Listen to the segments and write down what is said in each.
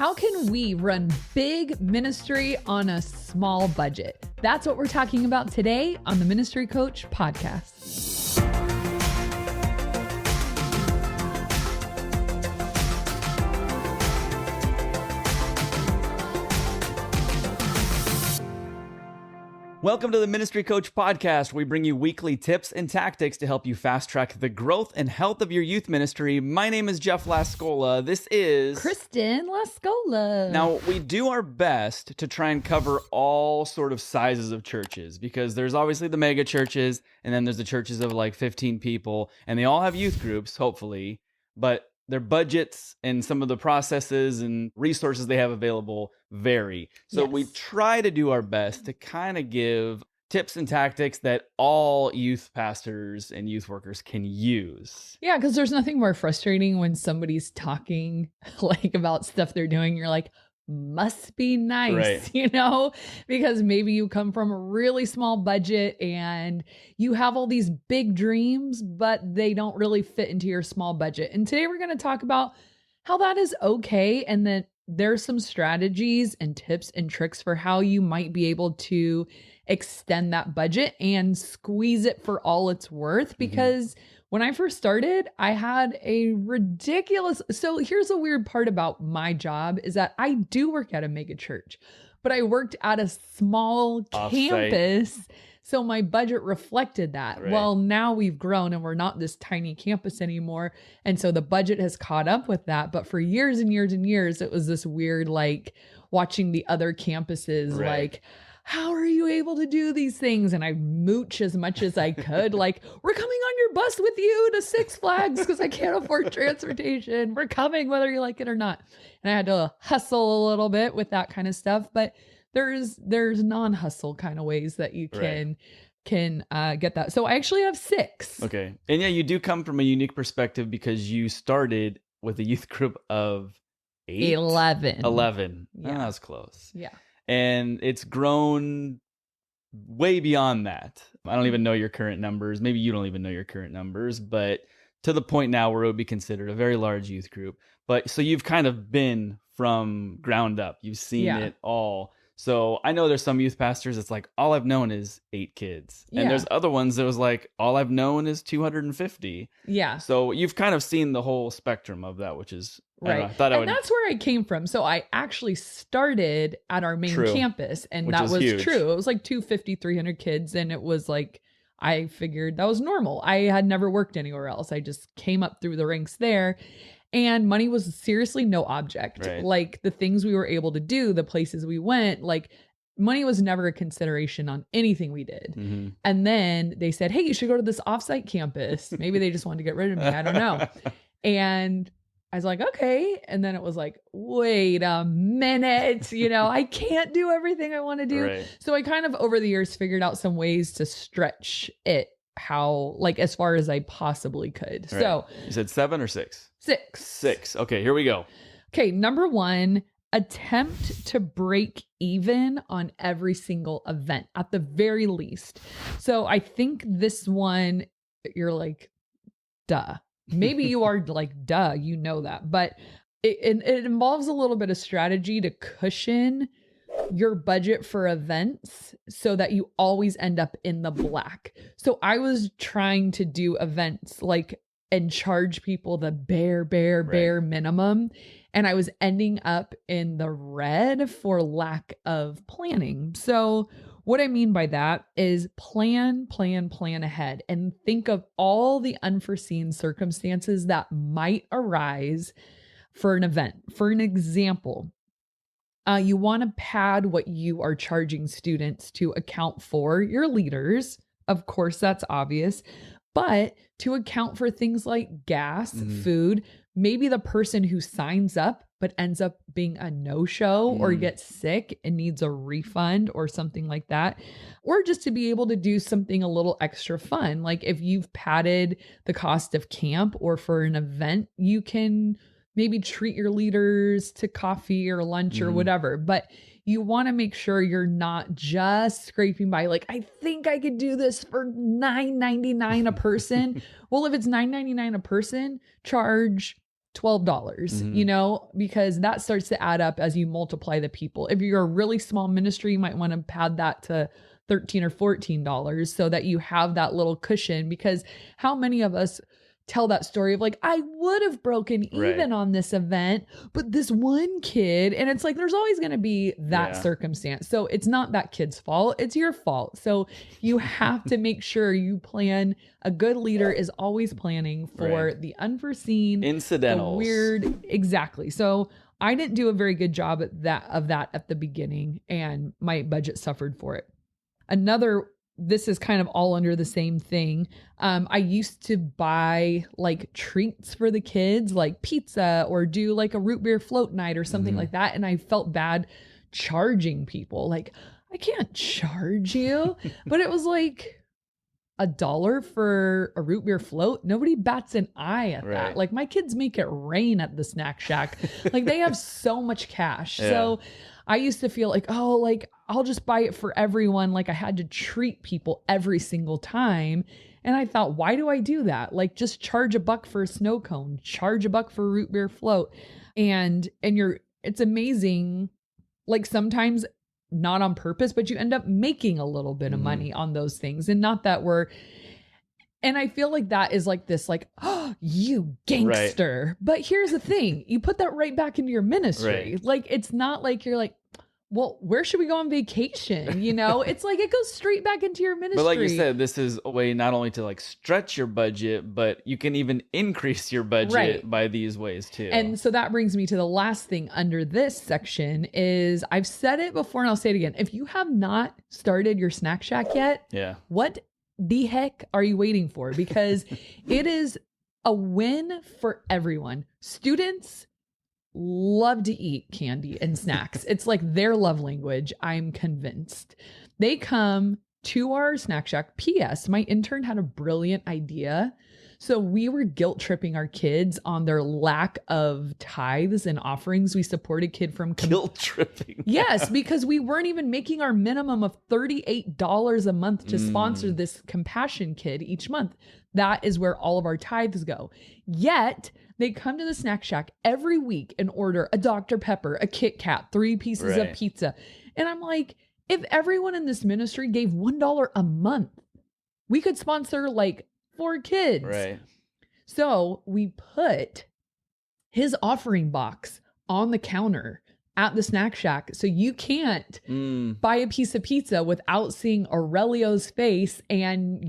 How can we run big ministry on a small budget? That's what we're talking about today on the Ministry Coach Podcast. Welcome to the Ministry Coach Podcast. We bring you weekly tips and tactics to help you fast track the growth and health of your youth ministry. My name is Jeff Lascola. This is Kristen Lascola. Now, we do our best to try and cover all sort of sizes of churches because there's obviously the mega churches and then there's the churches of like 15 people and they all have youth groups, hopefully, but their budgets and some of the processes and resources they have available vary. So we try to do our best to kind of give tips and tactics that all youth pastors and youth workers can use. Yeah, because there's nothing more frustrating when somebody's talking like about stuff they're doing. You're like, must be nice, right. You know, because maybe you come from a really small budget and you have all these big dreams, but they don't really fit into your small budget. And today we're going to talk about how that is okay. And then there's some strategies and tips and tricks for how you might be able to extend that budget and squeeze it for all it's worth. Because when I first started, I had a ridiculous... So here's a weird part about my job is that I do work at a mega church, but I worked at a small campus. So my budget reflected that. Right. Well, now we've grown and we're not this tiny campus anymore. And so the budget has caught up with that. But for years and years and years, it was this weird, like watching the other campuses, like, how are you able to do these things? And I mooch as much as I could. Like, we're coming on your bus with you to Six Flags because I can't afford transportation. We're coming whether you like it or not. And I had to hustle a little bit with that kind of stuff. But there's non-hustle kind of ways that you can get that. So I actually have 6. Okay. And yeah, you do come from a unique perspective because you started with a youth group of 8? 11. 11. Yeah. Oh, that's close. Yeah. And it's grown way beyond that. I don't even know your current numbers. Maybe you don't even know your current numbers, but to the point now where it would be considered a very large youth group. But so you've kind of been from ground up. You've seen it all. So I know there's some youth pastors, it's like, all I've known is 8 kids. And there's other ones that was like, all I've known is 250. Yeah. So you've kind of seen the whole spectrum of that, which is, right. That's where I came from. So I actually started at our main campus and which that was huge. True. It was like 250, 300 kids. And it was like, I figured that was normal. I had never worked anywhere else. I just came up through the ranks there. And money was seriously no object. Right. Like the things we were able to do, the places we went, like money was never a consideration on anything we did. Mm-hmm. And then they said, hey, you should go to this offsite campus. Maybe they just wanted to get rid of me. I don't know. And I was like, okay. And then it was like, wait a minute, I can't do everything I want to do. Right. So I kind of over the years figured out some ways to stretch it as far as I possibly could. Right. So you said 7 or 6? 6. 6. Okay, here we go. Okay, number 1, attempt to break even on every single event at the very least. So I think this one, you're like, duh. Maybe you are like, duh, you know that. But it involves a little bit of strategy to cushion your budget for events so that you always end up in the black. So I was trying to do events and charge people the bare minimum. And I was ending up in the red for lack of planning. So what I mean by that is plan ahead and think of all the unforeseen circumstances that might arise for an event. For an example, you want to pad what you are charging students to account for your leaders. Of course, that's obvious. But to account for things like gas, food, maybe the person who signs up but ends up being a no-show or gets sick and needs a refund or something like that. Or just to be able to do something a little extra fun. Like if you've padded the cost of camp or for an event, you can maybe treat your leaders to coffee or lunch or whatever. But you want to make sure you're not just scraping by. Like, I think I could do this for $9.99 a person. Well, if it's $9.99 a person, charge $12, you know, because that starts to add up as you multiply the people. If you're a really small ministry, you might want to pad that to $13 or $14 so that you have that little cushion, because how many of us tell that story of like, I would have broken even on this event, but this one kid, and it's like, there's always going to be that circumstance. So it's not that kid's fault. It's your fault. So you have to make sure you plan. A good leader is always planning for the unforeseen, incidentals, the weird. Exactly. So I didn't do a very good job at that at the beginning, and my budget suffered for it. This is kind of all under the same thing. I used to buy like treats for the kids, like pizza, or do like a root beer float night or something like that. And I felt bad charging people. Like, I can't charge you. But it was like $1 for a root beer float. Nobody bats an eye at that. Like, my kids make it rain at the snack shack. Like, they have so much cash. So I used to feel like, oh, like I'll just buy it for everyone. Like, I had to treat people every single time. And I thought, why do I do that? Like, just charge $1 for a snow cone, charge $1 for a root beer float. And it's amazing. Like, sometimes not on purpose, but you end up making a little bit of money on those things. And not that and I feel like that is like this, like, oh, you gangster. But here's the thing. You put that right back into your ministry. Like, it's not like you're like, well, where should we go on vacation? You know, it's like, it goes straight back into your ministry. But like you said, this is a way not only to like stretch your budget, but you can even increase your budget by these ways too. And so that brings me to the last thing under this section is, I've said it before and I'll say it again. If you have not started your snack shack yet, what the heck are you waiting for? Because it is a win for everyone. Students love to eat candy and snacks. It's like their love language, I'm convinced. They come to our snack shack. P.S. My intern had a brilliant idea. So we were guilt tripping our kids on their lack of tithes and offerings. We support a kid from guilt tripping. Yes, because we weren't even making our minimum of $38 a month to sponsor this compassion kid each month. That is where all of our tithes go. Yet they come to the snack shack every week and order a Dr. Pepper, a Kit Kat, 3 pieces of pizza. And I'm like, if everyone in this ministry gave $1 a month, we could sponsor like 4 kids. So we put his offering box on the counter at the snack shack. So you can't buy a piece of pizza without seeing Aurelio's face. And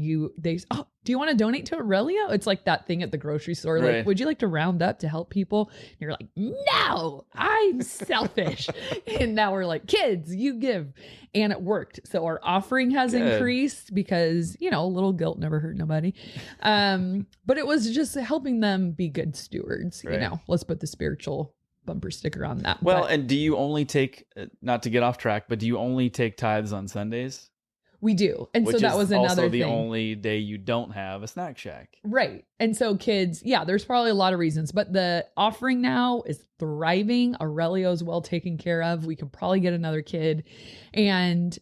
oh, do you want to donate to Aurelio? It's like that thing at the grocery store. Like, would you like to round up to help people? And you're like, no, I'm selfish. And now we're like, kids, you give. And it worked. So our offering has increased because, you know, a little guilt never hurt nobody. But it was just helping them be good stewards. You know, let's put the spiritual bumper sticker on that. Well, and do you only take, not to get off track, but do you only take tithes on Sundays? We do. And so that was another thing. Also the only day you don't have a snack shack. Right. And so kids, there's probably a lot of reasons, but the offering now is thriving. Aurelio's well taken care of. We could probably get another kid. And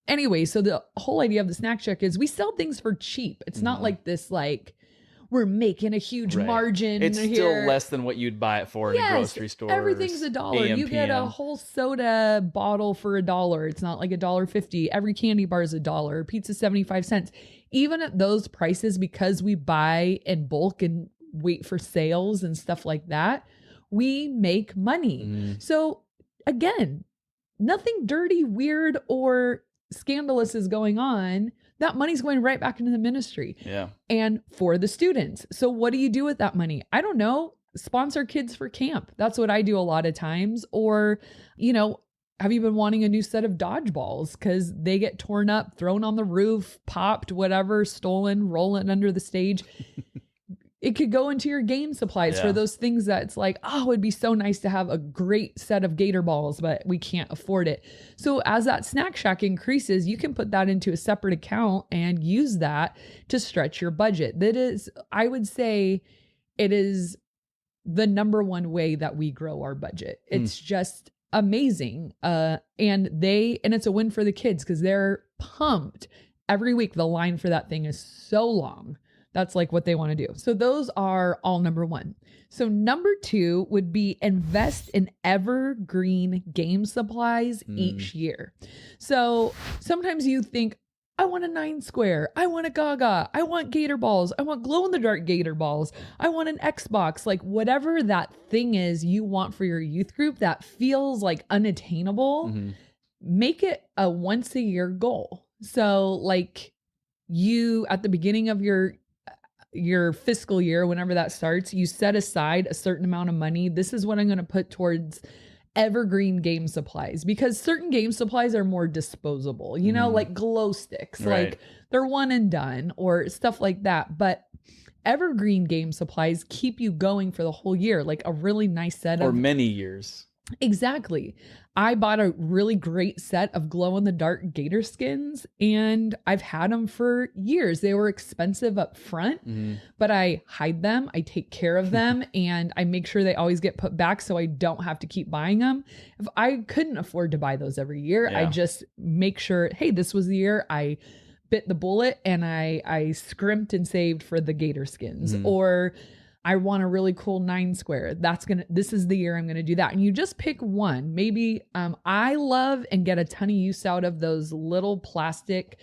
anyway, so the whole idea of the snack shack is we sell things for cheap. It's not like this, like, we're making a huge margin. It's still less than what you'd buy it for in a grocery store. Everything's $1. You get a whole soda bottle for $1. It's not like $1.50. Every candy bar is $1. Pizza 75 cents. Even at those prices, because we buy in bulk and wait for sales and stuff like that, we make money. So again, nothing dirty, weird, or scandalous is going on. That money's going right back into the ministry. And for the students. So what do you do with that money? I don't know. Sponsor kids for camp. That's what I do a lot of times. Or, you know, have you been wanting a new set of dodgeballs? Because they get torn up, thrown on the roof, popped, whatever, stolen, rolling under the stage. It could go into your game supplies for those things that it's like, oh, it'd be so nice to have a great set of gator balls, but we can't afford it. So as that snack shack increases, you can put that into a separate account and use that to stretch your budget. That is, I would say it is the number one way that we grow our budget. It's just amazing. And it's a win for the kids because they're pumped every week. The line for that thing is so long. That's like what they want to do. So those are all number one. So number two would be invest in evergreen game supplies each year. So sometimes you think, I want a 9 square. I want a Gaga. I want Gator balls. I want glow in the dark Gator balls. I want an Xbox. Like whatever that thing is you want for your youth group that feels like unattainable, make it a once a year goal. So like you at the beginning of your fiscal year, whenever that starts, you set aside a certain amount of money. This is what I'm going to put towards evergreen game supplies, because certain game supplies are more disposable, you know, like glow sticks, Right. like they're one and done or stuff like that. But evergreen game supplies keep you going for the whole year, like a really nice set Or of many years. Exactly. I bought a really great set of glow in the dark gator skins and I've had them for years. They were expensive up front, but I hide them, I take care of them, and I make sure they always get put back so I don't have to keep buying them. If I couldn't afford to buy those every year, I just make sure, hey, this was the year I bit the bullet and I scrimped and saved for the gator skins. Or I want a really cool 9 square. This is the year I'm going to do that. And you just pick one. Maybe I love and get a ton of use out of those little plastic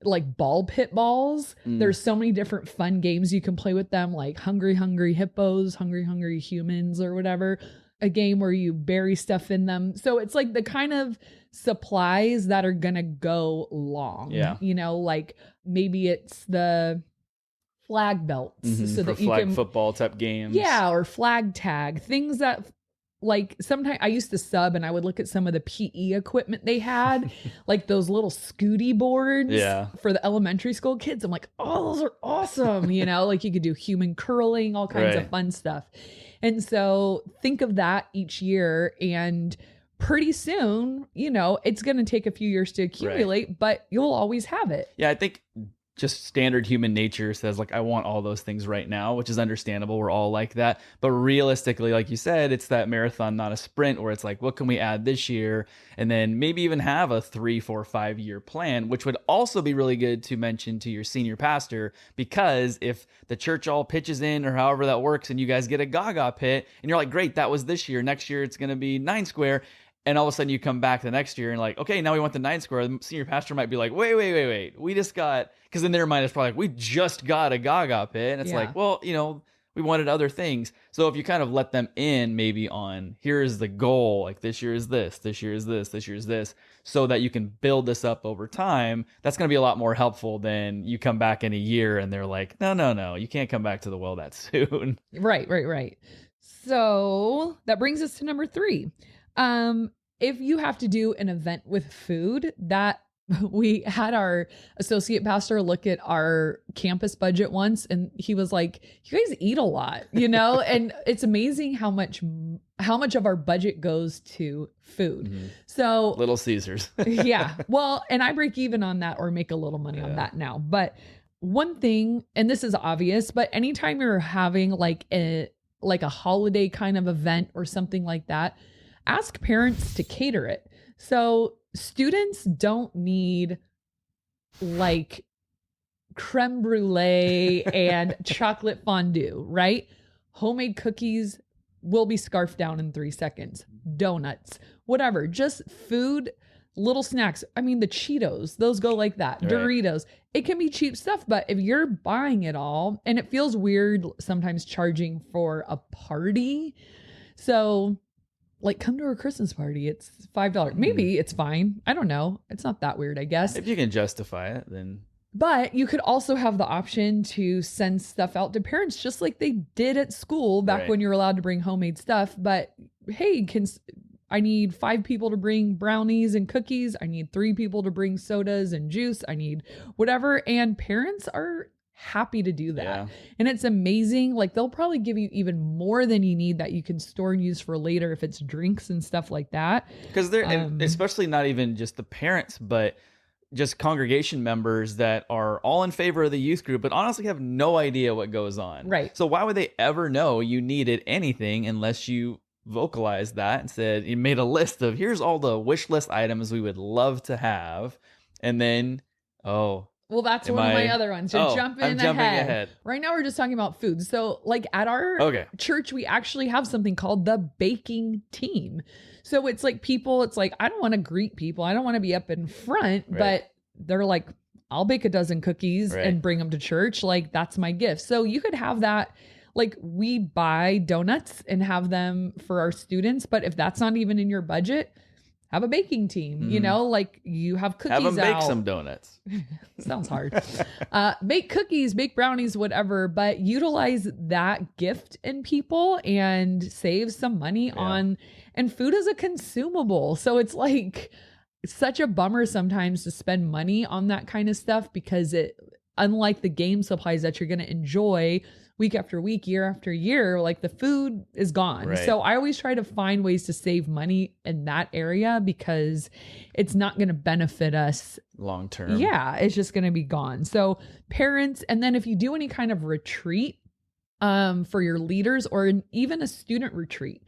like ball pit balls. There's so many different fun games you can play with them, like Hungry Hungry Hippos, Hungry Hungry Humans, or whatever. A game where you bury stuff in them. So it's like the kind of supplies that are going to go long. Yeah. You know, like maybe it's the flag belts so For that you flag can football type games. Yeah, or flag tag, things that like sometimes I used to sub and I would look at some of the PE equipment they had, like those little scooty boards for the elementary school kids. I'm like, oh, those are awesome. You know, like you could do human curling, all kinds of fun stuff. And so think of that each year, and pretty soon, you know, it's going to take a few years to accumulate, but you'll always have it. Yeah, I think just standard human nature says like, I want all those things right now, which is understandable. We're all like that. But realistically, like you said, it's that marathon, not a sprint, where it's like, what can we add this year? And then maybe even have a 3, 4, 5 year plan, which would also be really good to mention to your senior pastor, because if the church all pitches in or however that works and you guys get a Gaga pit and you're like, great, that was this year. Next year, it's going to be 9 square. And all of a sudden you come back the next year and like, okay, now we want the 9 square. The senior pastor might be like, wait. We just got, because in their mind it's probably like, we just got a Gaga pit. And it's like, well, you know, we wanted other things. So if you kind of let them in maybe on, here's the goal, like this year is this year is this, so that you can build this up over time, that's going to be a lot more helpful than you come back in a year and they're like, no, you can't come back to the well that soon. Right. So that brings us to number 3. If you have to do an event with food, that we had our associate pastor look at our campus budget once, and he was like, you guys eat a lot, you know? And it's amazing how much of our budget goes to food. So Little Caesars. yeah. Well, and I break even on that or make a little money on that now. But one thing, and this is obvious, but anytime you're having like a holiday kind of event or something like that, ask parents to cater it. So students don't need like creme brulee and chocolate fondue, right? Homemade cookies will be scarfed down in 3 seconds. Donuts, whatever, just food, little snacks. I mean, the Cheetos, those go like that. Right. Doritos, it can be cheap stuff, but if you're buying it all, and it feels weird sometimes charging for a party. So like, come to our Christmas party. It's $5. Maybe it's fine. I don't know. It's not that weird, I guess. If you can justify it, then. But you could also have the option to send stuff out to parents, just like they did at school back when you were allowed to bring homemade stuff. But hey, I need 5 people to bring brownies and cookies. I need 3 people to bring sodas and juice. I need whatever. And parents are happy to do that. Yeah. And it's amazing. Like, they'll probably give you even more than you need that you can store and use for later if it's drinks and stuff like that. Because they're, and especially not even just the parents, but just congregation members that are all in favor of the youth group, but honestly have no idea what goes on. Right. So why would they ever know you needed anything unless you vocalized that and said, you made a list of, here's all the wish list items we would love to have. And then, oh, Well, that's Am one of my I- other ones. You're Oh, jumping I'm jumping ahead. ahead. Right now, we're just talking about food. So, like at our Okay. church, we actually have something called the baking team. So it's like it's like, I don't want to greet people. I don't want to be up in front, Right. but they're like, I'll bake a dozen cookies Right. and bring them to church. Like, that's my gift. So you could have that. Like, we buy donuts and have them for our students. But if that's not even in your budget, have a baking team, you know, like you have cookies Have them bake out. some donuts. Sounds hard. Bake cookies, bake brownies, whatever, but utilize that gift in people and save some money on, and food is a consumable. So it's like such a bummer sometimes to spend money on that kind of stuff because unlike the game supplies that you're going to enjoy week after week, year after year, like the food is gone. Right. So I always try to find ways to save money in that area because it's not going to benefit us long term. Yeah, it's just going to be gone. So parents, and then if you do any kind of retreat for your leaders or even a student retreat,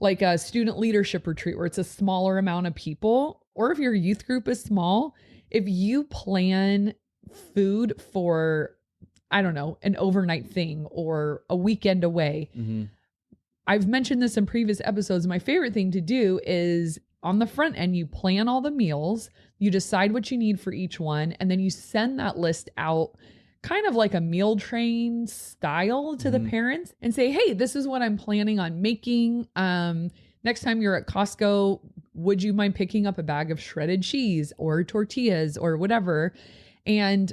like a student leadership retreat where it's a smaller amount of people, or if your youth group is small, if you plan food for, I don't know, an overnight thing or a weekend away. Mm-hmm. I've mentioned this in previous episodes. My favorite thing to do is on the front end, you plan all the meals, you decide what you need for each one, and then you send that list out kind of like a meal train style to the parents and say, hey, this is what I'm planning on making. Next time you're at Costco, would you mind picking up a bag of shredded cheese or tortillas or whatever? And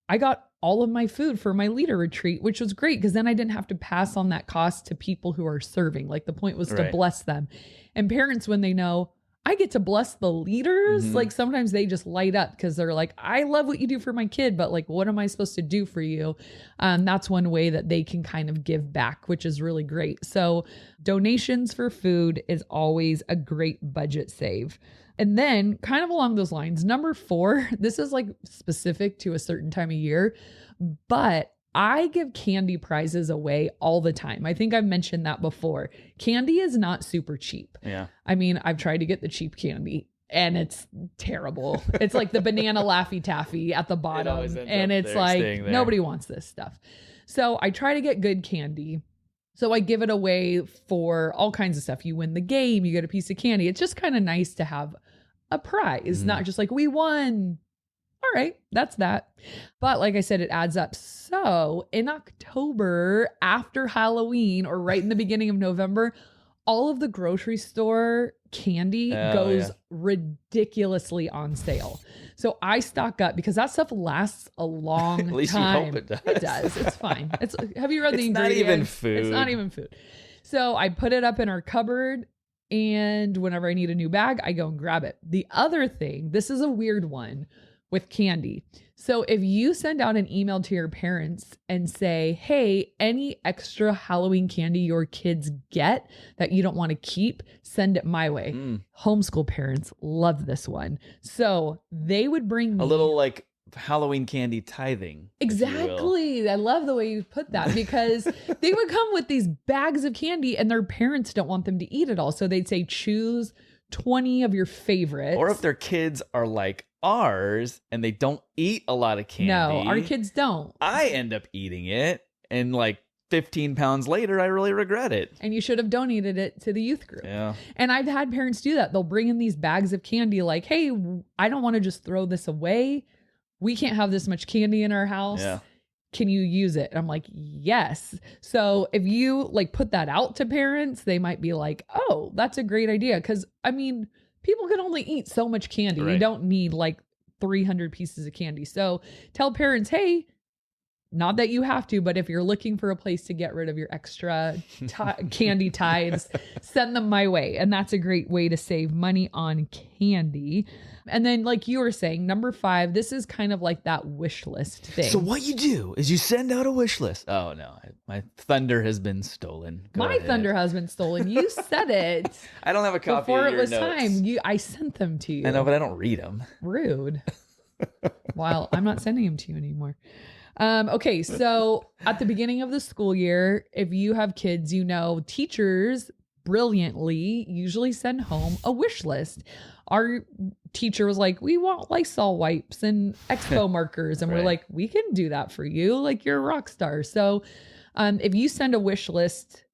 I got all of my food for my leader retreat, which was great because then I didn't have to pass on that cost to people who are serving. Like the point was to bless them. And parents, when they know I get to bless the leaders, like sometimes they just light up because they're like, I love what you do for my kid, but like, what am I supposed to do for you? That's one way that they can kind of give back, which is really great. So donations for food is always a great budget save. And then kind of along those lines, number 4, this is like specific to a certain time of year, but I give candy prizes away all the time. I think I've mentioned that before. Candy is not super cheap. Yeah. I mean, I've tried to get the cheap candy and it's terrible. It's like the banana Laffy Taffy at the bottom. And it's like, nobody wants this stuff. So I try to get good candy. So I give it away for all kinds of stuff. You win the game, you get a piece of candy. It's just kind of nice to have a prize, not just like we won. All right, that's that. But like I said, it adds up. So in October, after Halloween or right in the beginning of November, all of the grocery store candy goes ridiculously on sale. So I stock up because that stuff lasts a long time. At least you hope it does. It does. It's fine. Have you read the It's ingredients? not even food. It's not even food. So I put it up in our cupboard, and whenever I need a new bag, I go and grab it. The other thing, this is a weird one with candy. So if you send out an email to your parents and say, hey, any extra Halloween candy your kids get that you don't want to keep, send it my way. Homeschool parents love this one. So they would bring me a little like Halloween candy tithing. Exactly. I love the way you put that because they would come with these bags of candy and their parents don't want them to eat it all. So they'd say, choose 20 of your favorites. Or if their kids are like ours and they don't eat a lot of candy. No, our kids don't. I end up eating it, and like 15 pounds later, I really regret it. And you should have donated it to the youth group. Yeah. And I've had parents do that. They'll bring in these bags of candy like, hey, I don't want to just throw this away. We can't have this much candy in our house. Yeah. Can you use it? And I'm like, yes. So if you like put that out to parents, they might be like, oh, that's a great idea. Cause I mean, people can only eat so much candy. Right. You don't need like 300 pieces of candy. So tell parents, hey, not that you have to, but if you're looking for a place to get rid of your extra candy tithes, send them my way. And that's a great way to save money on candy. And then like you were saying, number 5, this is kind of like that wish list thing. So what you do is you send out a wish list. Oh no, my thunder has been stolen. Go ahead. thunder has been stolen. You said it. I don't have a copy before of your it was notes. time. I sent them to you. I know, but I don't read them. Rude. Well, I'm not sending them to you anymore. Okay, so at the beginning of the school year, if you have kids, you know, teachers brilliantly usually send home a wish list. Our teacher was like, we want Lysol wipes and expo markers. And we're Right. like, we can do that for you. Like, you're a rock star. So if you send a wish list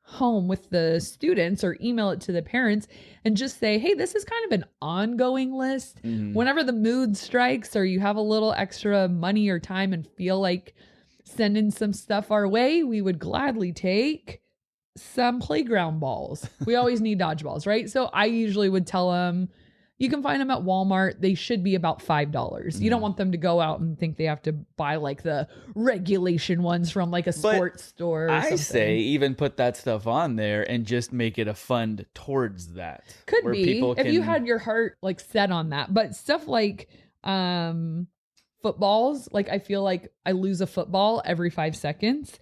home with the students or email it to the parents and just say, hey, this is kind of an ongoing list. Whenever the mood strikes or you have a little extra money or time and feel like sending some stuff our way, we would gladly take some playground balls. We always need dodgeballs, right? So I usually would tell them, you can find them at Walmart. They should be about $5. You don't want them to go out and think they have to buy like the regulation ones from like a sports store. Or I something. say even put that stuff on there and just make it a fund towards that. Could where be people if you had your heart like set on that. But stuff like footballs, like I feel like I lose a football every 5 seconds.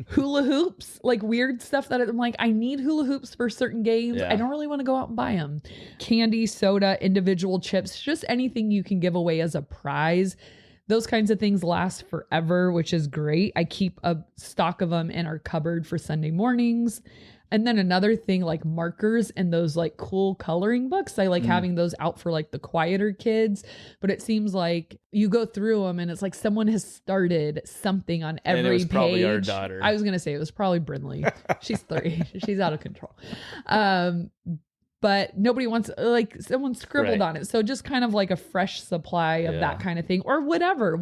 Hula hoops, like weird stuff that I'm like, I need hula hoops for certain games. Yeah. I don't really want to go out and buy them. Candy, soda, individual chips, just anything you can give away as a prize. Those kinds of things last forever, which is great. I keep a stock of them in our cupboard for Sunday mornings. And then another thing, like markers and those like cool coloring books. I like having those out for like the quieter kids, but it seems like you go through them and it's like someone has started something on every and it was page. probably our daughter. I was going to say it was probably Brinley. She's 3. She's out of control. But nobody wants, like someone scribbled Right. on it. So just kind of like a fresh supply of that kind of thing or whatever,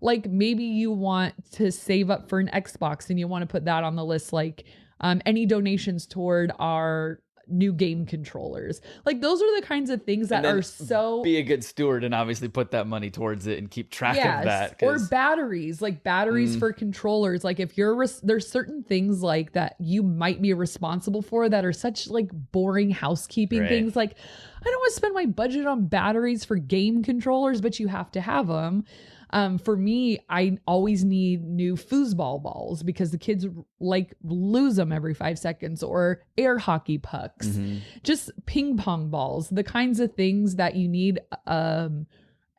like maybe you want to save up for an Xbox and you want to put that on the list. Like, any donations toward our new game controllers. Like those are the kinds of things that are so... Be a good steward and obviously put that money towards it and keep track of that. Or batteries, like batteries for controllers. Like if you're, there's certain things like that you might be responsible for that are such like boring housekeeping things. Like I don't want to spend my budget on batteries for game controllers, but you have to have them. For me, I always need new foosball balls because the kids like lose them every 5 seconds, or air hockey pucks, just ping pong balls, the kinds of things that you need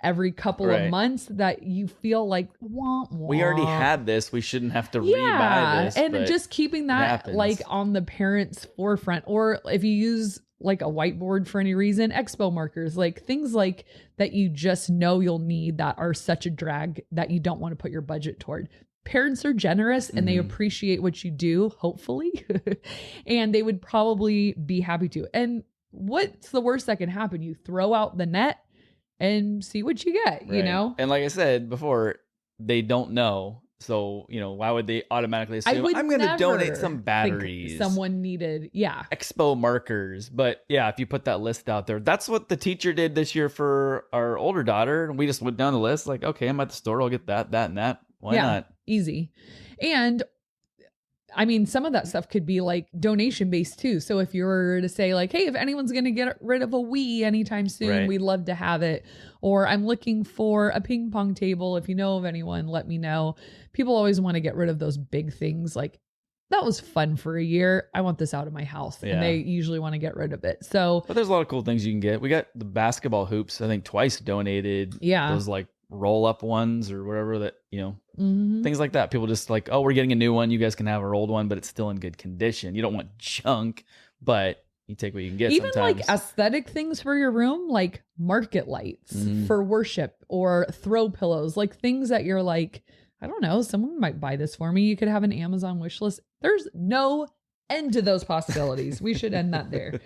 every couple of months that you feel like, wah, wah. We already had this. We shouldn't have to rebuy this. And just keeping that like on the parents' forefront, or if you use like a whiteboard for any reason, expo markers, like things like that you just know you'll need that are such a drag that you don't want to put your budget toward. Parents are generous and they appreciate what you do, hopefully, and they would probably be happy to. And what's the worst that can happen? You throw out the net and see what you get, you know? And like I said before, they don't know. So, why would they automatically assume I'm going to donate some batteries? Someone needed, expo markers. But yeah, if you put that list out there, that's what the teacher did this year for our older daughter. And we just went down the list like, okay, I'm at the store. I'll get that, and that. Why not? Easy. And I mean, some of that stuff could be like donation based too. So if you were to say like, hey, if anyone's going to get rid of a Wii anytime soon, we'd love to have it. Or I'm looking for a ping pong table. If you know of anyone, let me know. People always want to get rid of those big things. Like, that was fun for a year. I want this out of my house. And they usually want to get rid of it. So, but there's a lot of cool things you can get. We got the basketball hoops, I think twice donated. Yeah. Those like roll up ones or whatever that, things like that. People just like, oh, we're getting a new one. You guys can have our old one, but it's still in good condition. You don't want junk, but you take what you can get. Even sometimes. Like aesthetic things for your room, like market lights for worship or throw pillows, like things that you're like, I don't know, someone might buy this for me. You could have an Amazon wish list. There's no end to those possibilities. We should end that there.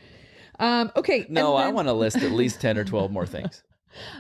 Okay. No, I want to list at least 10 or 12 more things.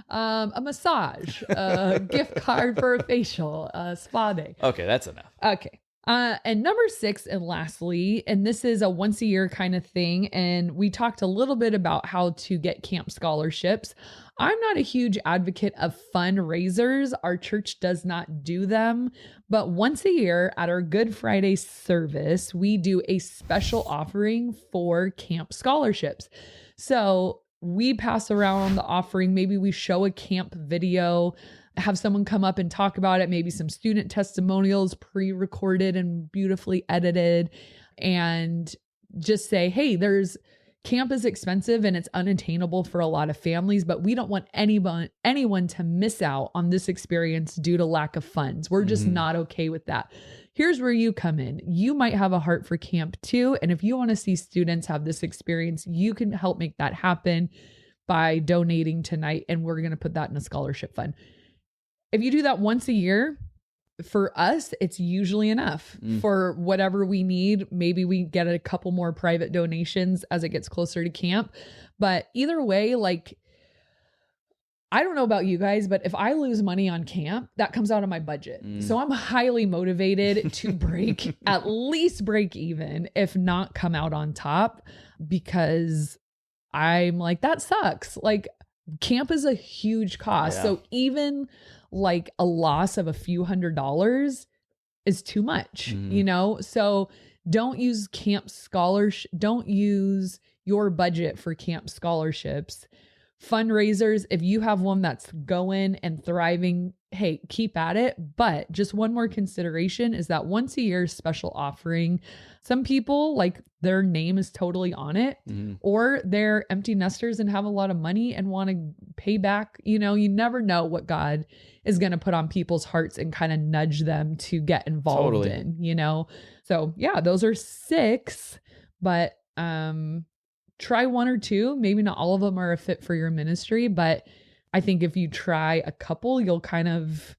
A massage, a gift card for a facial, a spa day. Okay, that's enough. Okay. And number 6, and lastly, and this is a once a year kind of thing. And we talked a little bit about how to get camp scholarships. I'm not a huge advocate of fundraisers. Our church does not do them, but once a year at our Good Friday service, we do a special offering for camp scholarships. So we pass around the offering. Maybe we show a camp video, have someone come up and talk about it, maybe some student testimonials pre-recorded and beautifully edited, and just say, hey, there's camp is expensive and it's unattainable for a lot of families, but we don't want anyone to miss out on this experience due to lack of funds. We're just not okay with that. Here's where you come in. You might have a heart for camp too. And if you want to see students have this experience, you can help make that happen by donating tonight. And we're going to put that in a scholarship fund. If you do that once a year, for us, it's usually enough for whatever we need. Maybe we get a couple more private donations as it gets closer to camp. But either way, like, I don't know about you guys, but if I lose money on camp, that comes out of my budget. So I'm highly motivated to at least break even, if not come out on top, because I'm like, that sucks. Like, camp is a huge cost. So even like a loss of a few $100s is too much, you know? So don't use camp scholarship. Don't use your budget for camp scholarships. Fundraisers, if you have one that's going and thriving, hey, keep at it. But just one more consideration is that once a year special offering, some people, like, their name is totally on it, or they're empty nesters and have a lot of money and want to pay back. You know, you never know what God is going to put on people's hearts and kind of nudge them to get involved in, you know? So yeah, those are 6, but, try 1 or 2. Maybe not all of them are a fit for your ministry, but I think if you try a couple, you'll kind of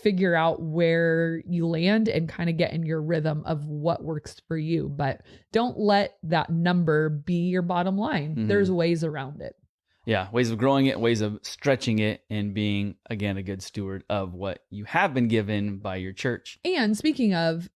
figure out where you land and kind of get in your rhythm of what works for you. But don't let that number be your bottom line. There's ways around it. Yeah, ways of growing it, ways of stretching it, and being, again, a good steward of what you have been given by your church. And speaking of,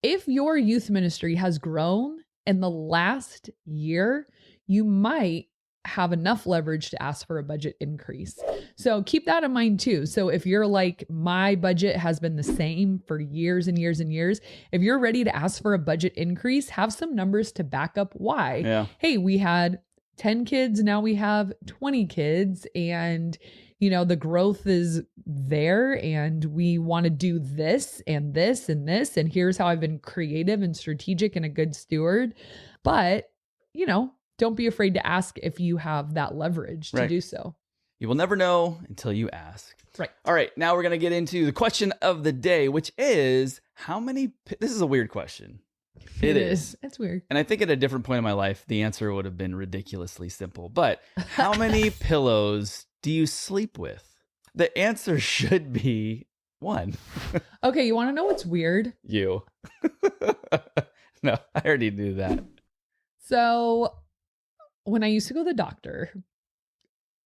if your youth ministry has grown in the last year, you might have enough leverage to ask for a budget increase. So keep that in mind too. So if you're like, my budget has been the same for years and years and years, if you're ready to ask for a budget increase, have some numbers to back up why. Yeah. Hey, we had 10 kids, now we have 20 kids, and you know, the growth is there, and we want to do this and this and this, and here's how I've been creative and strategic and a good steward. But, you know, don't be afraid to ask if you have that leverage to do so. You will never know until you ask. Right. All right. Now we're going to get into the question of the day, which is this is a weird question. It is. It's weird. And I think at a different point in my life, the answer would have been ridiculously simple. But how many pillows do you sleep with? The answer should be 1. Okay. You want to know what's weird? You. No, I already knew that. So when I used to go to the doctor,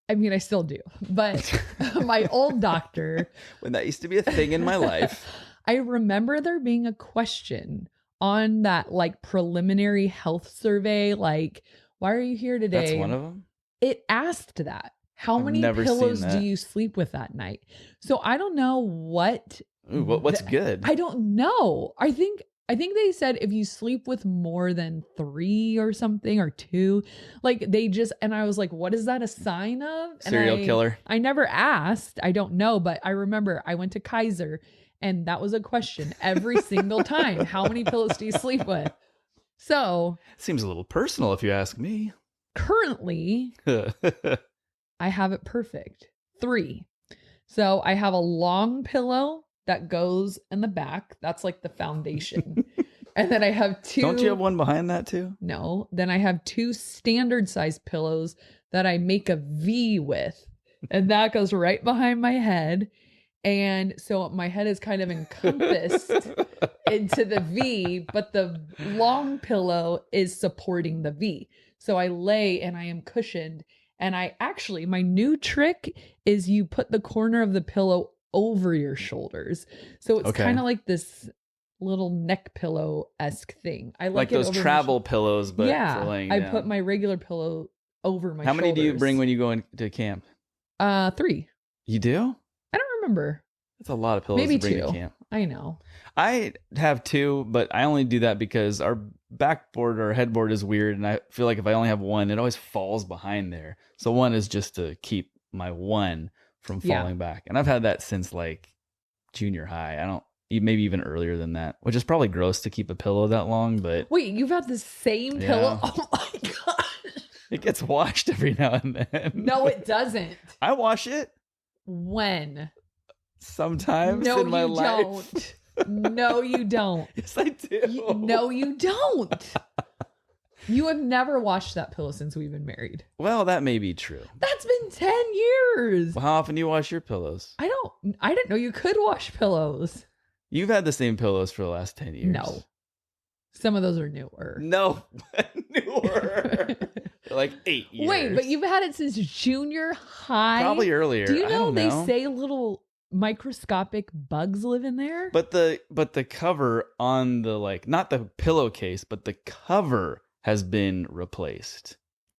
I mean, I still do, but my old doctor, when that used to be a thing in my life, I remember there being a question on that like preliminary health survey, like, why are you here today? That's one of them. It asked that. How many pillows do you sleep with that night? So I don't know what. Ooh, what's good? I don't know. I think they said if you sleep with more than 3 or something, or 2, like and I was like, what is that a sign of? Serial killer. I never asked. I don't know. But I remember I went to Kaiser and that was a question every single time. How many pillows do you sleep with? So. Seems a little personal if you ask me. Currently, I have it perfect. 3. So I have a long pillow that goes in the back. That's like the foundation. And then I have 2. Don't you have one behind that too? No. Then I have 2 standard size pillows that I make a V with. And that goes right behind my head. And so my head is kind of encompassed into the V, but the long pillow is supporting the V. So I lay and I am cushioned. And my new trick is you put the corner of the pillow over your shoulders. So it's kind of like this little neck pillow-esque thing. I like those travel pillows, but yeah, for laying I down. put my regular pillow over my shoulders. How many do you bring when you go into camp? 3. You do? I don't remember. That's a lot of pillows Maybe to bring 2. to camp. I know. I have 2, but I only do that because our backboard or headboard is weird, and I feel like if I only have 1, it always falls behind there. So 1 is just to keep my 1 from falling back. And I've had that since like junior high. Maybe even earlier than that, which is probably gross to keep a pillow that long, but wait, you've had the same pillow? Oh my gosh. It gets washed every now and then. No, it doesn't. I wash it When? sometimes No, in my you life. don't. No, you don't. Yes, I do. No, you don't. You have never washed that pillow since we've been married. Well, that may be true. That's been 10 years. Well, how often do you wash your pillows? I didn't know you could wash pillows. You've had the same pillows for the last 10 years. No. Some of those are newer. No. Newer. Like 8 years. Wait, but you've had it since junior high? Probably earlier. Do you I know don't they say little microscopic bugs live in there? But the cover on the, like, not the pillowcase, but the cover has been replaced.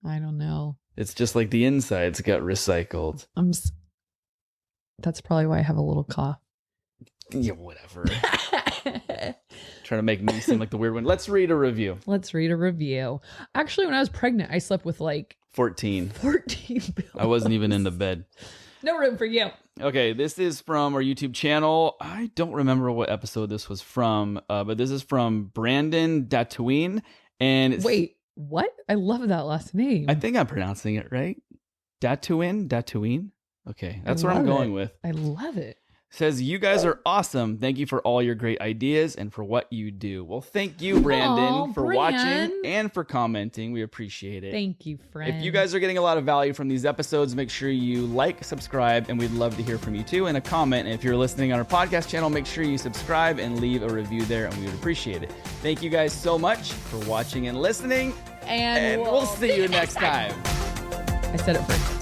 I don't know. It's just like the insides got recycled. That's probably why I have a little cough. Yeah, whatever. Trying to make me seem like the weird one. Let's read a review. Let's read a review. Actually, when I was pregnant, I slept with like 14 pillows. I wasn't even in the bed. No room for you. Okay, this is from our YouTube channel. I don't remember what episode this was from, but this is from Brandon Datouine. And wait, what? I love that last name. I think I'm pronouncing it right. Datouine. Okay, that's what I'm going with. I love it. Says, you guys are awesome. Thank you for all your great ideas and for what you do. Well, thank you, Brandon, for watching and for commenting. We appreciate it. Thank you, friend. If you guys are getting a lot of value from these episodes, make sure you like, subscribe, and we'd love to hear from you too in a comment. And if you're listening on our podcast channel, make sure you subscribe and leave a review there, and we would appreciate it. Thank you guys so much for watching and listening. And we'll see you next time. I said it first.